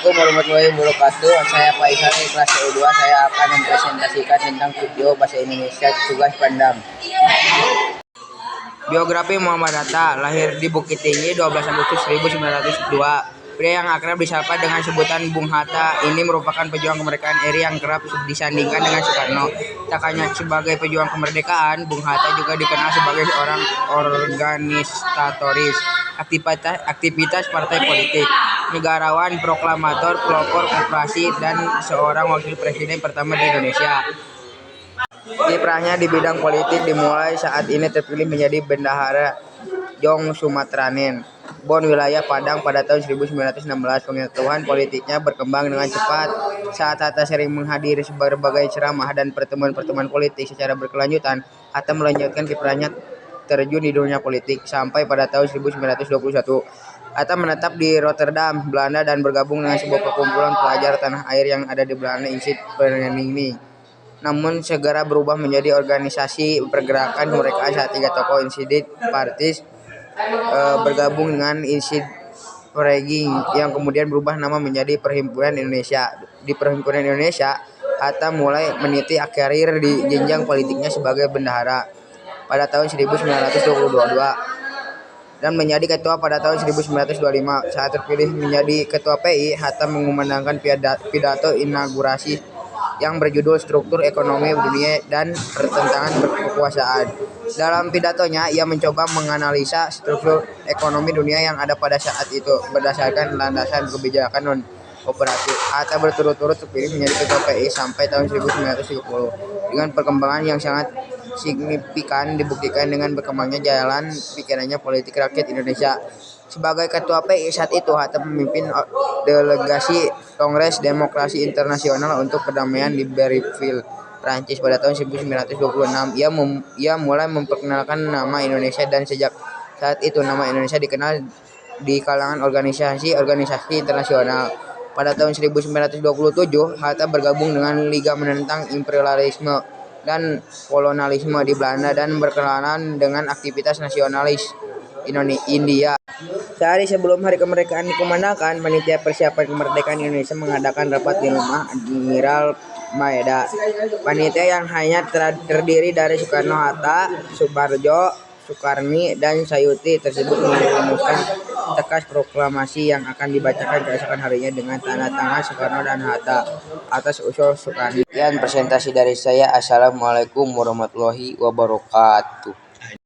Assalamualaikum warahmatullahi wabarakatuh. Saya Faisal dari kelas U2. Saya akan mempresentasikan tentang video bahasa Indonesia tugas pandang. Biografi Muhammad Hatta, lahir di Bukit Tinggi 12 Agustus 1902. Pria yang akrab disapa dengan sebutan Bung Hatta ini merupakan pejuang kemerdekaan RI yang kerap disandingkan dengan Soekarno. Tak hanya sebagai pejuang kemerdekaan, Bung Hatta juga dikenal sebagai seorang organisatoris, aktivitas partai politik, negarawan, proklamator, pelopor koperasi, dan seorang wakil presiden pertama di Indonesia. Kiprahnya di bidang politik dimulai saat ini terpilih menjadi Bendahara Jong Sumatranen, Bon wilayah Padang pada tahun 1916. Pengetahuan politiknya berkembang dengan cepat saat Hatta sering menghadiri berbagai ceramah dan pertemuan-pertemuan politik secara berkelanjutan. Hatta melanjutkan kiprahnya terjun di dunia politik sampai pada tahun 1921. Hatta menetap di Rotterdam, Belanda dan bergabung dengan sebuah perkumpulan pelajar tanah air yang ada di Belanda, Instituut Vereniging. Namun segera berubah menjadi organisasi pergerakan kemerdekaan saat tiga tokoh Instituut Partis bergabung dengan Instituut Vereniging yang kemudian berubah nama menjadi Perhimpunan Indonesia. Di Perhimpunan Indonesia, Hatta mulai meniti karir di jenjang politiknya sebagai bendahara pada tahun 1922 dan menjadi ketua pada tahun 1925. Saat terpilih menjadi ketua PI, Hatta mengumandangkan pidato inaugurasi yang berjudul Struktur Ekonomi Dunia dan Pertentangan Kekuasaan. Dalam pidatonya, ia mencoba menganalisa struktur ekonomi dunia yang ada pada saat itu berdasarkan landasan kebijakan non-kooperatif. Hatta berturut-turut terpilih menjadi ketua PI sampai tahun 1930. Dengan perkembangan yang sangat signifikan dibuktikan dengan berkembangnya jalan pikirannya politik rakyat Indonesia. Sebagai ketua PI saat itu, Hatta memimpin delegasi Kongres Demokrasi Internasional untuk Perdamaian di Brickell, Prancis pada tahun 1926. Ia mulai memperkenalkan nama Indonesia dan sejak saat itu nama Indonesia dikenal di kalangan organisasi internasional. Pada tahun 1927, Hatta bergabung dengan Liga Menentang Imperialisme dan Kolonialisme di Belanda dan berkenalan dengan aktivitas nasionalis India. Sehari sebelum hari kemerdekaan dikumandangkan, panitia persiapan kemerdekaan Indonesia mengadakan rapat di rumah Admiral Maeda. Panitia yang hanya terdiri dari Soekarno, Hatta, Subarjo, Sukarni, dan Sayuti tersebut merumuskan tekas proklamasi yang akan dibacakan keesokan harinya dengan tanda tangan Soekarno dan Hatta atas usul Soekarni. Sekian presentasi dari saya. Assalamualaikum warahmatullahi wabarakatuh.